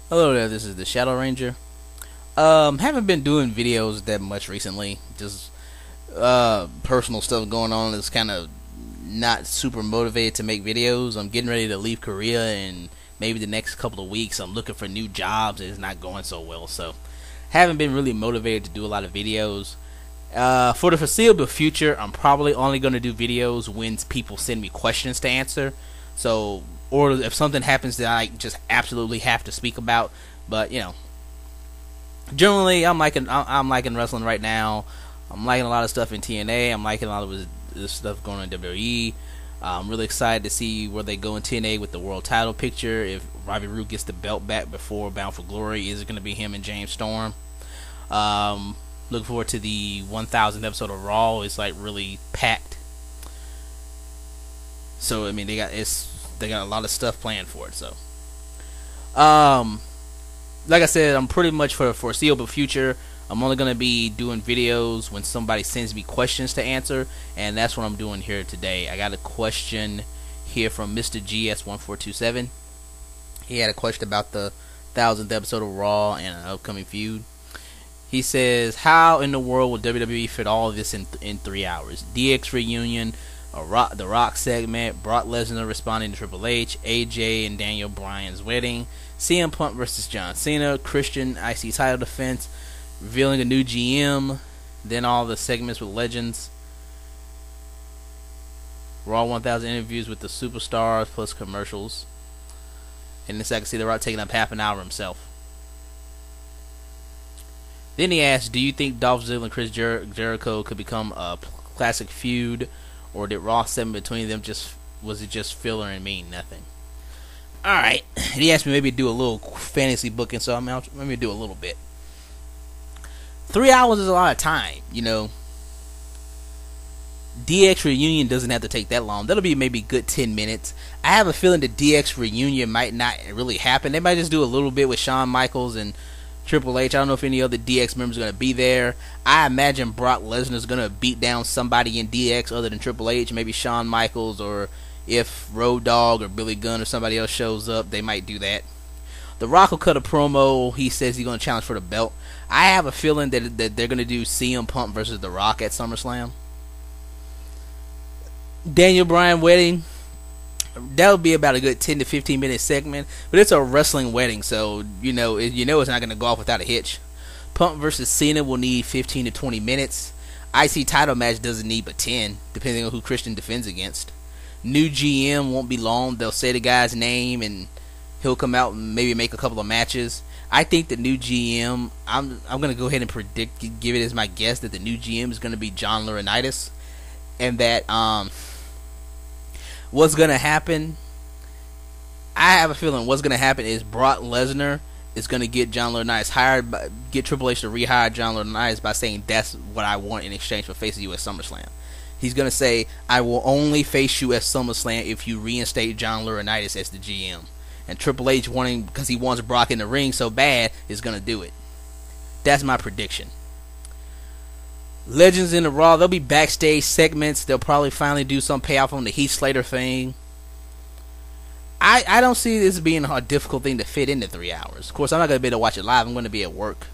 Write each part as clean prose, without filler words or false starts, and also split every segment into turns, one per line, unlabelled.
Hello there, this is the Shadow Ranger. Haven't been doing videos that much recently. Just personal stuff going on that's kind of not super motivated to make videos. I'm getting ready to leave Korea and maybe the next couple of weeks. I'm looking for new jobs and it's not going so well. So haven't been really motivated to do a lot of videos. For the foreseeable future, I'm probably only going to do videos when people send me questions to answer. So, or if something happens that I just absolutely have to speak about. But generally, I'm liking wrestling right now. I'm liking a lot of stuff in TNA. I'm liking a lot of this stuff going on in WWE. I'm really excited to see where they go in TNA with the world title picture. If Robbie Roode gets the belt back before Bound for Glory, is it going to be him and James Storm? Looking forward to the 1000th episode of Raw. It's like really packed. So I mean, they got a lot of stuff planned for it. So, like I said, I'm pretty much for the foreseeable future. I'm only gonna be doing videos when somebody sends me questions to answer, and that's what I'm doing here today. I got a question here from Mr. GS1427. He had a question about the 1000th episode of Raw and an upcoming feud. He says, "How in the world will WWE fit all of this in 3 hours? DX reunion, the Rock segment, Brock Lesnar responding to Triple H, AJ and Daniel Bryan's wedding, CM Punk versus John Cena, Christian IC title defense, revealing a new GM, then all the segments with legends, Raw 1000 interviews with the superstars plus commercials, and this I can see The Rock taking up half an hour himself." Then he asked, "Do you think Dolph Ziggler and Chris Jericho could become a classic feud, or did Raw segment between them was it just filler and mean nothing?" All right, and he asked me maybe do a little fantasy booking, so I'm maybe do a little bit. 3 hours is a lot of time, DX reunion doesn't have to take that long. That'll be maybe good 10 minutes. I have a feeling the DX reunion might not really happen. They might just do a little bit with Shawn Michaels and Triple H. I don't know if any other DX members are going to be there. I imagine Brock Lesnar is going to beat down somebody in DX other than Triple H. Maybe Shawn Michaels, or if Road Dogg or Billy Gunn or somebody else shows up, they might do that. The Rock will cut a promo. He says he's going to challenge for the belt. I have a feeling that they're going to do CM Punk versus The Rock at SummerSlam. Daniel Bryan wedding. That would be about a good 10 to 15 minute segment, but it's a wrestling wedding, so it's not going to go off without a hitch. Punk versus Cena will need 15 to 20 minutes. IC title match doesn't need but 10, depending on who Christian defends against. New GM won't be long. They'll say the guy's name and he'll come out and maybe make a couple of matches. I think the new GM, I'm going to go ahead and give it as my guess that the new GM is going to be John Laurinaitis, and that what's going to happen, I have a feeling what's going to happen is Brock Lesnar is going to get John Laurinaitis get Triple H to rehire John Laurinaitis by saying that's what I want in exchange for facing you at SummerSlam. He's going to say, "I will only face you at SummerSlam if you reinstate John Laurinaitis as the GM." And Triple H, because he wants Brock in the ring so bad, is going to do it. That's my prediction. Legends in the Raw, there'll be backstage segments. They'll probably finally do some payoff on the Heath Slater thing. I don't see this being a difficult thing to fit into 3 hours. Of course, I'm not going to be able to watch it live. I'm going to be at work.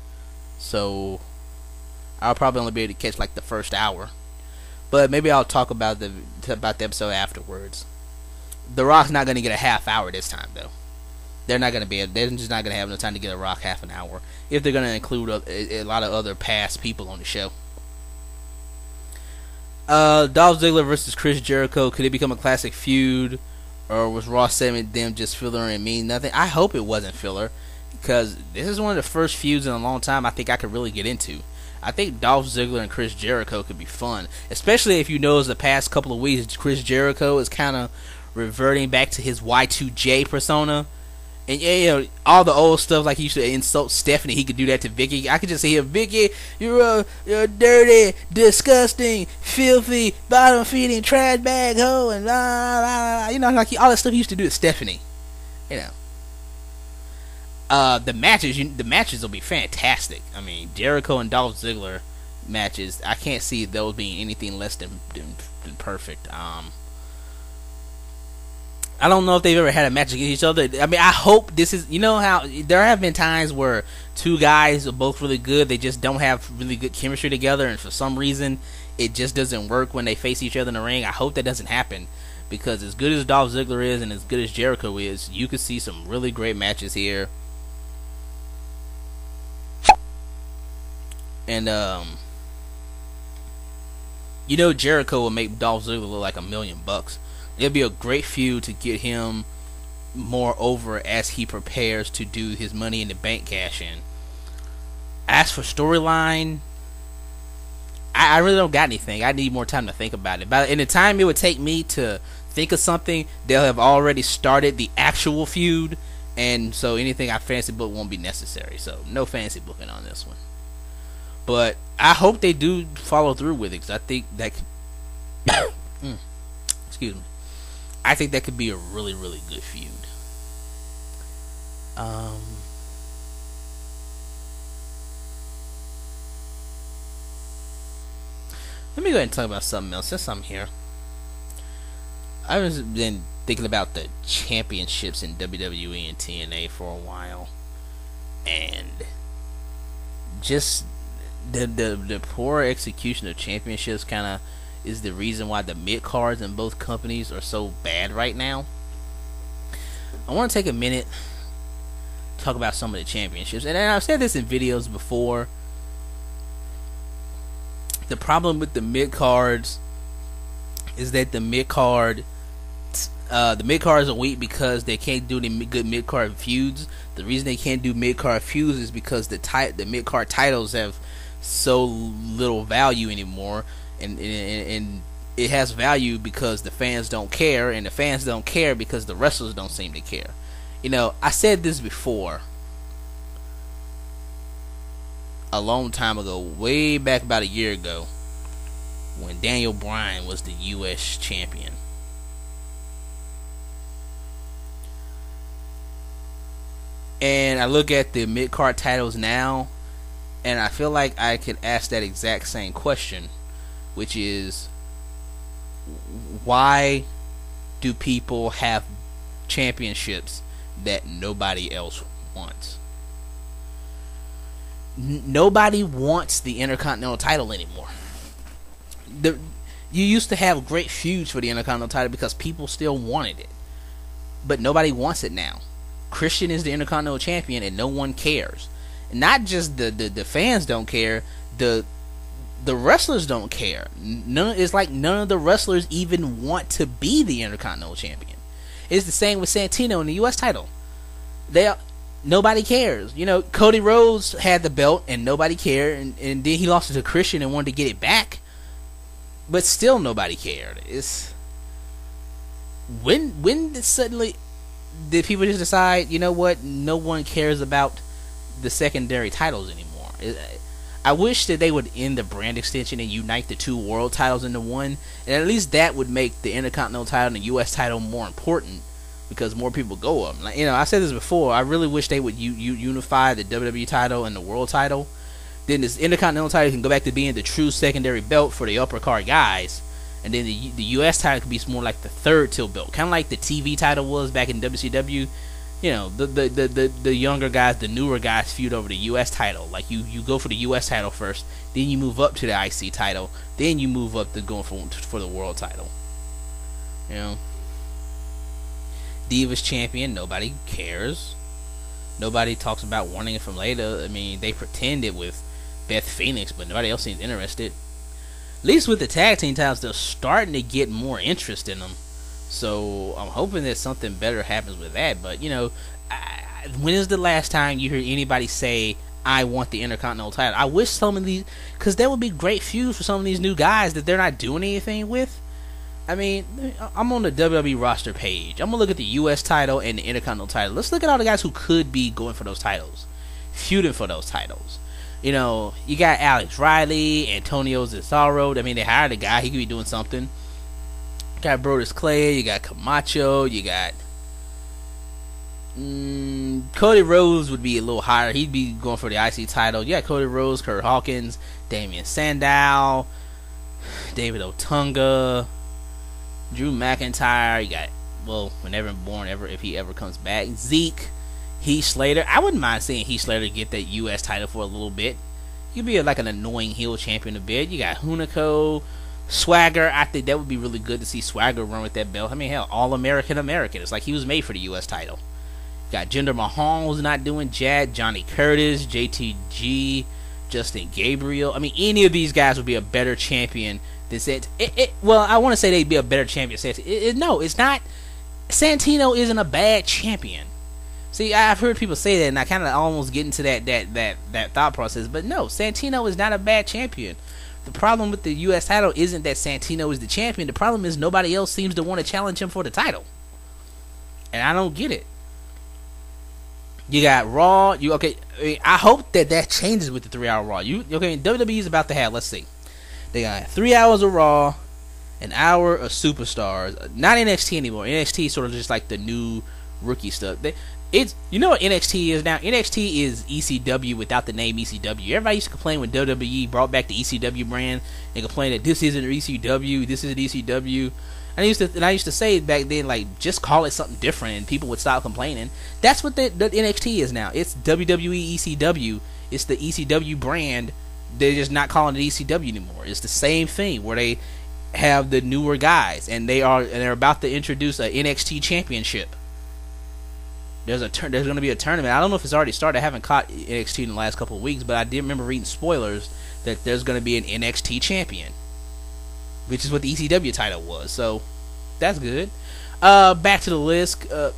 So, I'll probably only be able to catch like the first hour. But maybe I'll talk about the episode afterwards. The Rock's not going to get a half hour this time, though. They're just not going to have enough time to get a Rock half an hour if they're going to include a lot of other past people on the show. Dolph Ziggler versus Chris Jericho, could it become a classic feud, or was Raw segment them just filler and mean nothing? I hope it wasn't filler, because this is one of the first feuds in a long time I think I could really get into. I think Dolph Ziggler and Chris Jericho could be fun, especially if you notice the past couple of weeks Chris Jericho is kind of reverting back to his Y2J persona. And all the old stuff, like he used to insult Stephanie, he could do that to Vicky. I could just say, "Vicky, you're a dirty, disgusting, filthy, bottom-feeding trash bag hoe," and blah, blah, blah. Like all that stuff he used to do to Stephanie. The matches will be fantastic. I mean, Jericho and Dolph Ziggler matches, I can't see those being anything less than perfect. I don't know if they've ever had a match against each other. I mean, I hope this is, you know how there have been times where two guys are both really good, they just don't have really good chemistry together, and for some reason it just doesn't work when they face each other in the ring. I hope that doesn't happen, because as good as Dolph Ziggler is and as good as Jericho is, you could see some really great matches here. And you know, Jericho will make Dolph Ziggler look like $1 million. It'd be a great feud to get him more over as he prepares to do his Money in the Bank cash in. As for storyline, I really don't got anything. I need more time to think about it. But in the time it would take me to think of something, they'll have already started the actual feud, and so anything I fancy book won't be necessary. So no fancy booking on this one. But I hope they do follow through with it, because I think that could excuse me. I think that could be a really, really good feud. Let me go ahead and talk about something else since I'm here. I've been thinking about the championships in WWE and TNA for a while, and just the poor execution of championships kind of is the reason why the mid cards in both companies are so bad right now. I want to take a minute to talk about some of the championships, and I've said this in videos before. The problem with the mid cards is that the mid cards are weak because they can't do any good mid card feuds. The reason they can't do mid card feuds is because the mid card titles have so little value anymore. And it has value because the fans don't care, and the fans don't care because the wrestlers don't seem to care. You know, I said this before a long time ago, way back about a year ago, when Daniel Bryan was the U.S. champion. And I look at the mid-card titles now, and I feel like I could ask that exact same question, which is, why do people have championships that nobody else wants? Nobody wants the Intercontinental title anymore. You used to have great feuds for the Intercontinental title because people still wanted it, but nobody wants it now. Christian is the Intercontinental champion, and no one cares. Not just the fans don't care, the wrestlers don't care. It's like none of the wrestlers even want to be the Intercontinental champion. It's the same with Santino in the U.S. title. Nobody cares. You know, Cody Rhodes had the belt and nobody cared, and then he lost it to Christian and wanted to get it back, but still nobody cared. It's when suddenly did people just decide, you know what, no one cares about the secondary titles anymore? I wish that they would end the brand extension and unite the two world titles into one, and at least that would make the Intercontinental title and the U.S. title more important, because more people go up. Like, you know, I said this before, I really wish they would unify the WWE title and the world title. Then this Intercontinental title can go back to being the true secondary belt for the upper card guys, and then the U.S. title could be more like the third tier belt, kind of like the TV title was back in WCW. You know, the younger guys, the newer guys feud over the U.S. title. Like, you go for the U.S. title first, then you move up to the IC title, then you move up to going for the world title. You know, Divas champion, nobody cares. Nobody talks about wanting it from later. I mean, they pretended with Beth Phoenix, but nobody else seems interested. At least with the tag team titles, they're starting to get more interest in them. So I'm hoping that something better happens with that. But, you know, when is the last time you heard anybody say, I want the Intercontinental title? I wish some of these, because there would be great feuds for some of these new guys that they're not doing anything with. I mean, I'm on the WWE roster page. I'm going to look at the U.S. title and the Intercontinental title. Let's look at all the guys who could be going for those titles, feuding for those titles. You know, you got Alex Riley, Antonio Cesaro. I mean, they hired a guy. He could be doing something. You got Brodus Clay. You got Camacho. You got Cody Rhodes would be a little higher. He'd be going for the IC title. You got Cody Rhodes, Kurt Hawkins, Damian Sandow, David Otunga, Drew McIntyre. You got well, whenever born, ever if he ever comes back. Zeke, Heath Slater. I wouldn't mind seeing Heath Slater get that U.S. title for a little bit. You'd be like an annoying heel champion a bit. You got Hunico, Swagger. I think that would be really good to see Swagger run with that belt. I mean, hell, All-American American. It's like he was made for the U.S. title. You got Jinder Mahal, who's not doing jack. Johnny Curtis, JTG, Justin Gabriel. I mean, any of these guys would be a better champion than Santino. Well, I want to say they'd be a better champion than Santino. No, it's not. Santino isn't a bad champion. See, I've heard people say that, and I kind of almost get into that thought process. But no, Santino is not a bad champion. The problem with the U.S. title isn't that Santino is the champion. The problem is nobody else seems to want to challenge him for the title, and I don't get it. You got Raw. I hope that changes with the 3-hour Raw. WWE is about to have. Let's see. They got 3 hours of Raw, an hour of Superstars. Not NXT anymore. NXT is sort of just like the new rookie stuff. You know what NXT is now? NXT is ECW without the name ECW. Everybody used to complain when WWE brought back the ECW brand and complain that this isn't ECW, this isn't ECW. I used to say back then, like, just call it something different, and people would stop complaining. That's what the NXT is now. It's WWE ECW. It's the ECW brand. They're just not calling it ECW anymore. It's the same thing where they have the newer guys, and they're about to introduce a NXT championship. There's going to be a tournament. I don't know if it's already started. I haven't caught NXT in the last couple of weeks, but I did remember reading spoilers that there's going to be an NXT champion, which is what the ECW title was. So that's good. Back to the list. The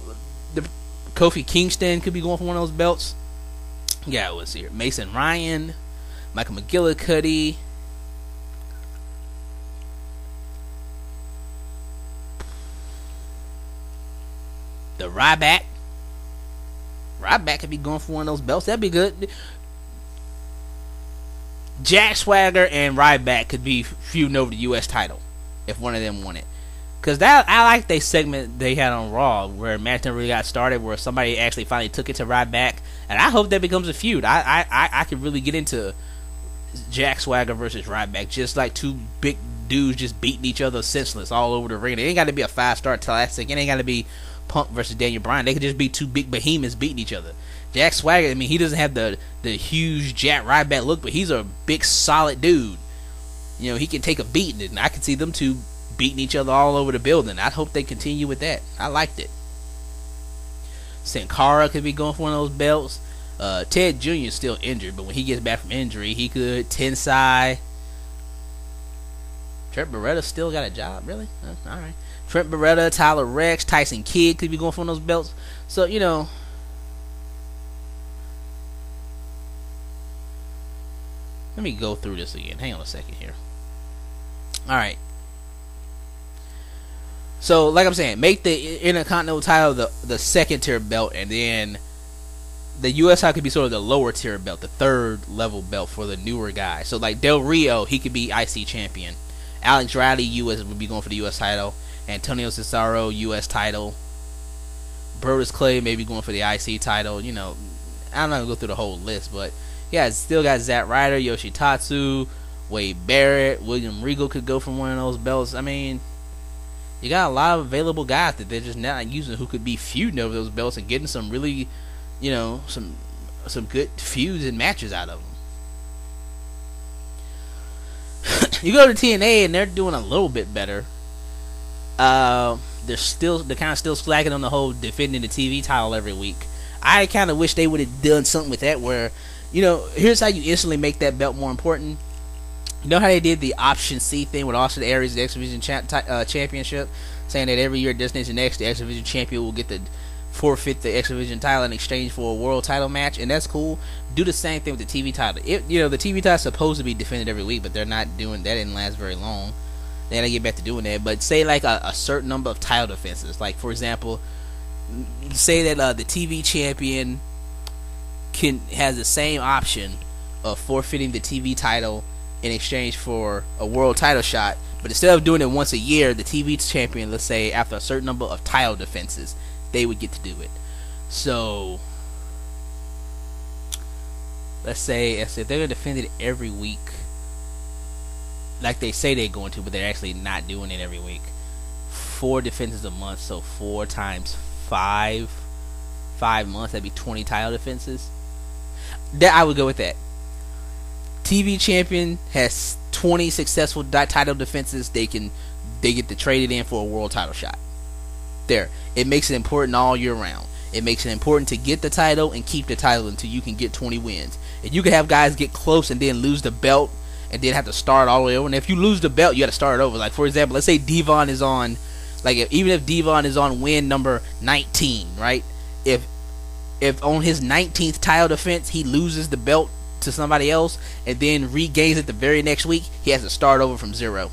Kofi Kingston could be going for one of those belts. Yeah, let's see here. Mason Ryan, Michael McGillicuddy. The Ryback. Ryback could be going for one of those belts. That'd be good. Jack Swagger and Ryback could be feuding over the U.S. title if one of them won it. Because I like the segment they had on Raw where match never really got started, where somebody actually finally took it to Ryback, and I hope that becomes a feud. I could really get into Jack Swagger versus Ryback, just like two big dudes just beating each other senseless all over the ring. It ain't got to be a 5-star classic. It ain't got to be Punk versus Daniel Bryan. They could just be two big behemoths beating each other. Jack Swagger, I mean, he doesn't have the huge Jack Ryback look, but he's a big solid dude. You know, he can take a beating, and I can see them two beating each other all over the building. I hope they continue with that. I liked it. Sin Cara could be going for one of those belts. Ted Jr. is still injured, but when he gets back from injury, he could. Tensai. Trent Beretta still got a job, really? Alright. Trent Beretta, Tyler Rex, Tyson Kidd could be going for one of those belts. So, you know, let me go through this again. Hang on a second here. Alright. So, like I'm saying, make the Intercontinental title the second tier belt, and then the US title could be sort of the lower tier belt, the third level belt for the newer guys. So, like Del Rio, he could be IC champion. Alex Riley, US, would be going for the US title. Antonio Cesaro, US title. Brodus Clay maybe going for the IC title. You know, I'm not going to go through the whole list, but yeah, it's still got Zack Ryder, Yoshitatsu, Wade Barrett, William Regal could go for one of those belts. I mean, you got a lot of available guys that they're just not using who could be feuding over those belts and getting some really, you know, some good feuds and matches out of them. You go to TNA and they're doing a little bit better. They're kind of still slacking on the whole defending the TV title every week. I kind of wish they would have done something with that where, you know, here's how you instantly make that belt more important. You know how they did the Option C thing with Austin Aries, the X Division championship, saying that every year Destination X, the X Division champion will get to forfeit the X Division title in exchange for a world title match, and that's cool. Do the same thing with the TV title. You know, the TV title is supposed to be defended every week, but they're not doing that. Didn't last very long. They gotta get back to doing that. But say like a certain number of title defenses, like for example, say that the TV champion has the same option of forfeiting the TV title in exchange for a world title shot, but instead of doing it once a year, the TV champion, let's say after a certain number of title defenses, they would get to do it. So let's say if they're gonna defend it every week, like they say they're going to, but they're actually not doing it every week, 4 defenses a month, so 4 times 5 months, that'd be 20 title defenses. That I would go with that. TV champion has 20 successful title defenses. They get to trade it in for a world title shot. There, it makes it important all year round. It makes it important to get the title and keep the title until you can get 20 wins. And you can have guys get close and then lose the belt and then have to start all the way over. And if you lose the belt, you got to start it over. Like, for example, let's say Devon is on, like, even if Devon is on win number 19, right? If on his 19th title defense he loses the belt to somebody else and then regains it the very next week, he has to start over from 0.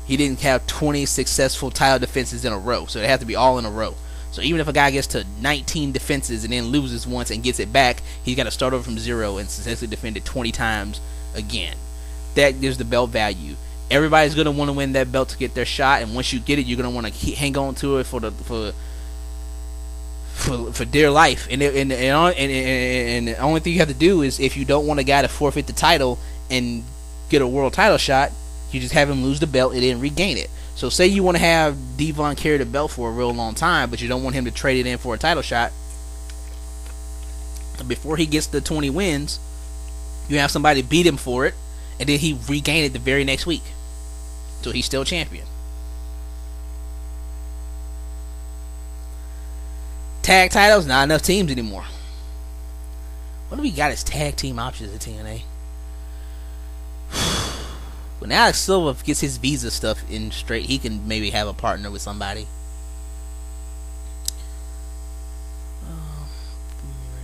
He didn't have 20 successful title defenses in a row, so they have to be all in a row. So even if a guy gets to 19 defenses and then loses once and gets it back, he's got to start over from 0 and successfully defend it 20 times again. That gives the belt value. Everybody's going to want to win that belt to get their shot, and once you get it, you're going to want to hang on to it for dear life. And the only thing you have to do is, if you don't want a guy to forfeit the title and get a world title shot, you just have him lose the belt and then regain it. So say you want to have Devon carry the belt for a real long time, but you don't want him to trade it in for a title shot. Before he gets the 20 wins, you have somebody beat him for it, and then he regain it the very next week. So he's still champion. Tag titles, not enough teams anymore. What do we got as tag team options at TNA? When Alex Silva gets his visa stuff in straight, he can maybe have a partner with somebody.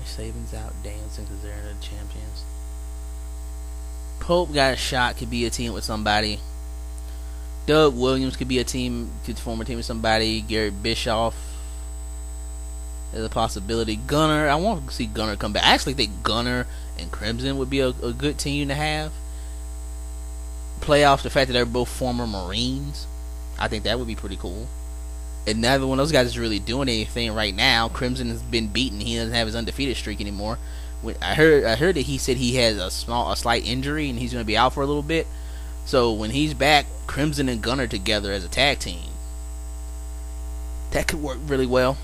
Saban's out dancing because they're the champions. Pope got a shot, could be a team with somebody. Doug Williams could be a team, could form a team with somebody. Garrett Bischoff, there's a possibility. Gunner, I want to see Gunner come back. I actually think Gunner and Crimson would be a good team to have. Playoffs, the fact that they're both former Marines, I think that would be pretty cool. And neither one of those guys is really doing anything right now. Crimson has been beaten. He doesn't have his undefeated streak anymore. I heard that he said he has a slight injury and he's going to be out for a little bit. So when he's back, Crimson and Gunner together as a tag team, that could work really well.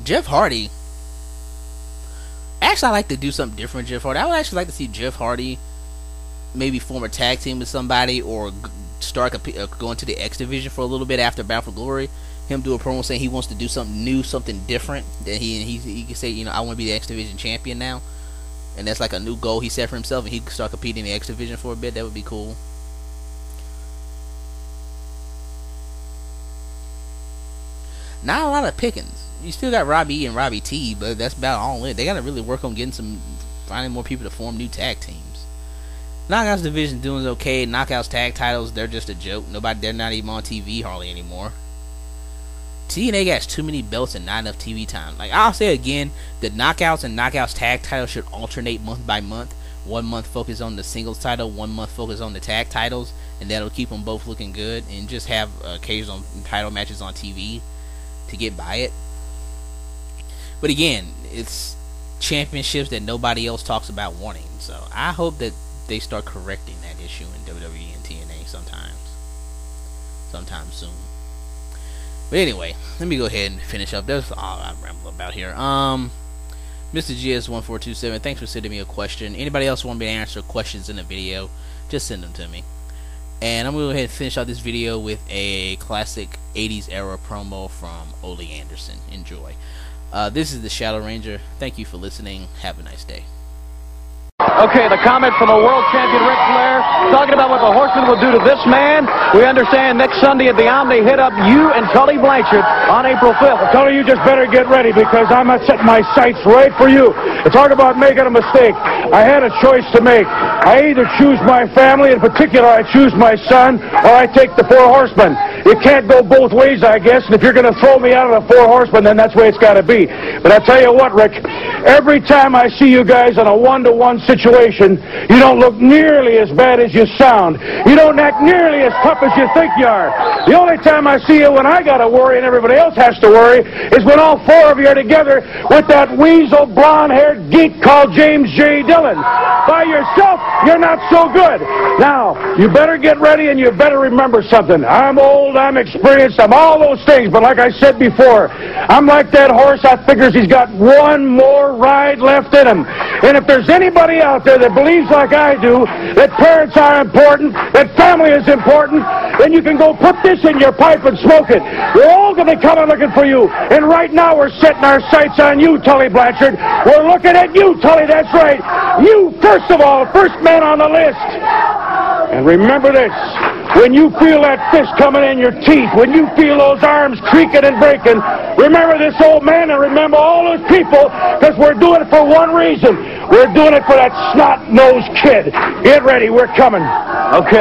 Jeff Hardy. Actually, I like to do something different with Jeff Hardy. I would actually like to see Jeff Hardy maybe form a tag team with somebody, or start going to the X Division for a little bit after Battle for Glory. Him do a promo saying he wants to do something new, something different. That he can say, I want to be the X Division champion now, and that's like a new goal he set for himself, and he can start competing in the X Division for a bit. That would be cool. Not a lot of pickings. You still got Robbie E and Robbie T, but that's about all in. They got to really work on finding more people to form new tag teams. Knockouts division doing okay. Knockouts tag titles, they're just a joke. They're not even on TV hardly anymore. TNA has too many belts and not enough TV time. Like, I'll say again, the Knockouts and Knockouts tag titles should alternate month by month. 1 month focus on the singles title, 1 month focus on the tag titles, and that'll keep them both looking good. And just have occasional title matches on TV to get by it. But again, it's championships that nobody else talks about wanting. So I hope that they start correcting that issue in WWE and TNA sometime soon. But anyway, let me go ahead and finish up. That's all I ramble about here. Mr. GS1427, thanks for sending me a question. Anybody else want me to answer questions in the video, just send them to me. And I'm going to go ahead and finish out this video with a classic 80s era promo from Ole Anderson. Enjoy. This is the Shadow Ranger. Thank you for listening. Have a nice day.
Okay, the comment from the world champion Ric Flair, talking about what the Horseman will do to this man. We understand next Sunday at the Omni, hit up you and Tully Blanchard on April 5th.
Well, Tully, you just better get ready, because I'm setting my sights right for you. It's hard about making a mistake. I had a choice to make. I either choose my family, in particular I choose my son, or I take the 4 Horsemen. You can't go both ways, I guess, and if you're going to throw me out of the Four Horsemen, then that's the way it's got to be. But I tell you what, Rick, every time I see you guys in a one-to-one situation, you don't look nearly as bad as you sound. You don't act nearly as tough as you think you are. The only time I see you when I got to worry and everybody else has to worry is when all four of you are together with that weasel blonde-haired geek called James J. Dillon. By yourself, you're not so good. Now, you better get ready and you better remember something. I'm old, I'm experienced, I'm all those things, but like I said before, I'm like that horse. I figures he's got one more ride left in him. And if there's anybody out there that believes like I do, that parents are important, that family is important, then you can go put this in your pipe and smoke it. We're all going to be coming looking for you. And right now we're setting our sights on you, Tully Blanchard. We're looking at you, Tully, that's right. You, first of all, first man on the list. And remember this, when you feel that fist coming in your teeth, when you feel those arms creaking and breaking, remember this old man and remember all those people, because we're doing it for one reason. We're doing it for that snot-nosed kid. Get ready, we're coming.
Okay.